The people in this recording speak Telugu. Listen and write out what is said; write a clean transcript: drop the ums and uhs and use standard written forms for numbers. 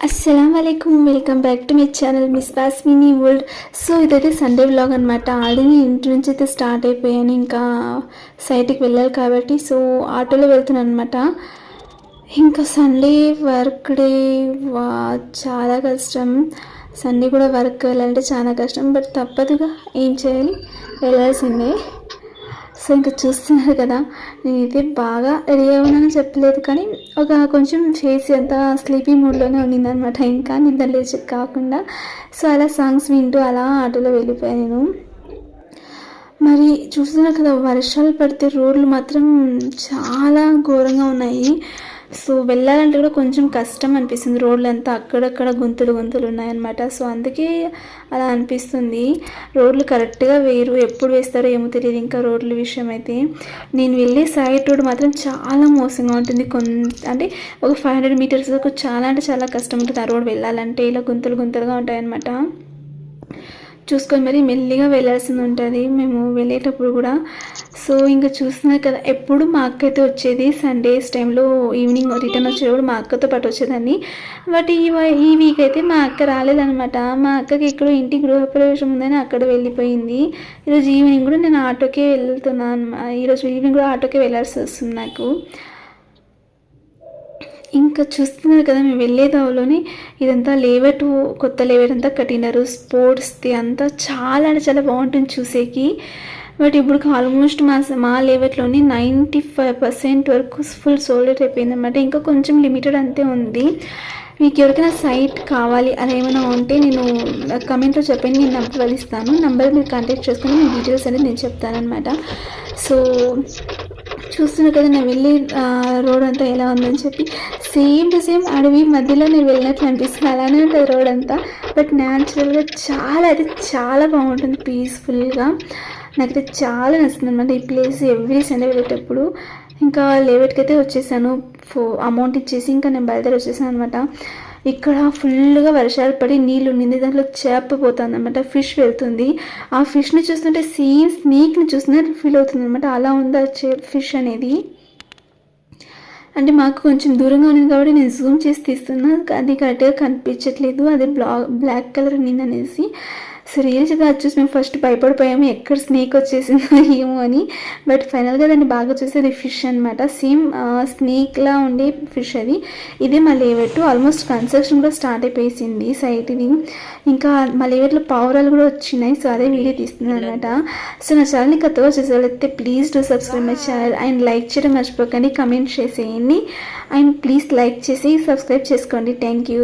అస్సలాముఅలైకుం, welcome back to my channel Miss Basmini World. So ఇదైతే సండే వ్లాగ్ అనమాట. ఆల్రెడీ ఇంటి నుంచి అయితే స్టార్ట్ అయిపోయాను, ఇంకా సైట్కి వెళ్ళాలి కాబట్టి. సో ఆటోలో వెళ్తున్నాను అనమాట. ఇంకా సండే వర్క్ డే చాలా కష్టం. సండే కూడా వర్క్ వెళ్ళాలంటే చాలా కష్టం, బట్ తప్పదుగా, ఏం చేయాలి, వెళ్ళాల్సిందే. సో ఇంకా చూస్తున్నారు కదా, నేనైతే బాగా రెడీ అవ్వనని చెప్పలేదు, కానీ కొంచెం ఫేస్ అంతా స్లీపీ మూడ్లోనే ఉండిందనమాట. ఇంకా నిద్ర లేచి కాకుండా. సో అలా సాంగ్స్ వింటూ అలా ఆటోలో వెళ్ళిపోయాను నేను. మరి చూస్తున్నారు కదా, వర్షాలు పడితే రోడ్లు మాత్రం చాలా ఘోరంగా ఉన్నాయి. సో వెళ్ళాలంటే కూడా కొంచెం కష్టం అనిపిస్తుంది. రోడ్లు అంతా అక్కడక్కడ గుంతలు ఉన్నాయన్నమాట. సో అందుకే అలా అనిపిస్తుంది. రోడ్లు కరెక్ట్గా వేరు, ఎప్పుడు వేస్తారో ఏమో తెలియదు. ఇంకా రోడ్ల విషయం అయితే, నేను వెళ్ళే సైడ్ రోడ్ మాత్రం చాలా మోసంగా ఉంటుంది. అంటే ఒక 500 మీటర్స్ వరకు చాలా అంటే చాలా కష్టం ఉంటుంది ఆ రోడ్ వెళ్ళాలంటే. ఇలా గుంతలుగా ఉంటాయన్నమాట. చూసుకొని మరి మెల్లిగా వెళ్ళాల్సింది ఉంటుంది మేము వెళ్ళేటప్పుడు కూడా. సో ఇంకా చూస్తున్నారు కదా, ఎప్పుడు మా అక్క అయితే వచ్చేది సండేస్ టైంలో. ఈవినింగ్ రిటర్న్ వచ్చేటప్పుడు మా అక్కతో పాటు వచ్చేదాన్ని. బట్ ఈ వీక్ అయితే మా అక్క రాలేదనమాట. మా అక్కకి ఎక్కడో ఇంటి గృహప్రవేశం ఉందని అక్కడ వెళ్ళిపోయింది. ఈరోజు ఈవినింగ్ కూడా నేను ఆటోకే వెళ్తున్నాను. ఈరోజు ఈవినింగ్ కూడా ఆటోకే వెళ్ళాల్సి వస్తుంది నాకు. ఇంకా చూస్తున్నారు కదా, మేము వెళ్ళే దావలోనే ఇదంతా లేవట్, కొత్త లేవట్ అంతా కట్టినారు. స్పోర్ట్స్ది అంతా చాలా అంటే చాలా బాగుంటుంది చూసేకి. బట్ ఇప్పుడు ఆల్మోస్ట్ మా లేవట్లోని 95% వరకు ఫుల్ సోల్డ్ అవుట్ అయిపోయిందన్నమాట. ఇంకా కొంచెం లిమిటెడ్ అంతే ఉంది. మీకు ఎవరికైనా సైట్ కావాలి అలా ఏమైనా ఉంటే నేను కమెంట్లో చెప్పండి, నేను నంబర్ ఇస్తాను. నంబర్ మీరు కాంటాక్ట్ చేసుకుని మీ డీటెయిల్స్ అనేది నేను చెప్తానమాట. సో చూస్తున్నా కదా, నేను వెళ్ళి రోడ్ అంతా ఎలా ఉందని చెప్పి, సేమ్ టు సేమ్ అడవి మధ్యలో నేను వెళ్ళినట్లు అనిపిస్తుంది. అలానే ఉంటుంది రోడ్ అంతా. బట్ న్యాచురల్గా చాలా అయితే చాలా బాగుంటుంది, పీస్ఫుల్గా. నాకైతే చాలా నచ్చుతుంది అనమాట ఈ ప్లేస్. ఎవ్రీ సండే వెళ్ళేటప్పుడు ఇంకా లేవట్కి అయితే వచ్చేసాను. అమౌంట్ ఇచ్చేసి ఇంకా నేను బయలుదేరి వచ్చేసాను అనమాట. ఇక్కడ ఫుల్గా వర్షాలు పడి నీళ్ళు ఉండింది, దాంట్లో చేప పోతుంది అనమాట, ఫిష్ వెళ్తుంది. ఆ ఫిష్ని చూస్తుంటే సేమ్ స్నేక్ని చూస్తున్నట్టు ఫీల్ అవుతుంది అనమాట. అలా ఉంది ఆ ఫిష్ అనేది. అంటే మాకు కొంచెం దూరంగా ఉంది కాబట్టి నేను జూమ్ చేసి తీస్తున్నా, అది కరెక్ట్గా కనిపించట్లేదు. అది బ్లాక్ కలర్ ఉన్నింది అనేసి. సో రియల్గా అది చూసి మేము ఫస్ట్ భయపడిపోయాము, ఎక్కడ స్నేక్ వచ్చేసిందో ఏమో అని. బట్ ఫైనల్గా దాన్ని బాగా చూసి అది ఫిష్ అనమాట. సేమ్ స్నేక్లా ఉండే ఫిష్ అది. ఇదే మా లేవెట్టు. ఆల్మోస్ట్ కన్స్ట్రక్షన్ కూడా స్టార్ట్ అయిపోయింది సైట్ ఇది. ఇంకా మా లేవెట్లో పావురాలు కూడా వచ్చినాయి. సో అదే వీడియో తీస్తున్నాను అనమాట. సో నా ఛానల్ని కొత్తగా చూసేవాళ్ళైతే please do subscribe my channel and like చేయడం మర్చిపోకండి, కమెంట్ చేసేయండి. అండ్ ప్లీజ్ లైక్ చేసి సబ్స్క్రైబ్ చేసుకోండి. Thank you.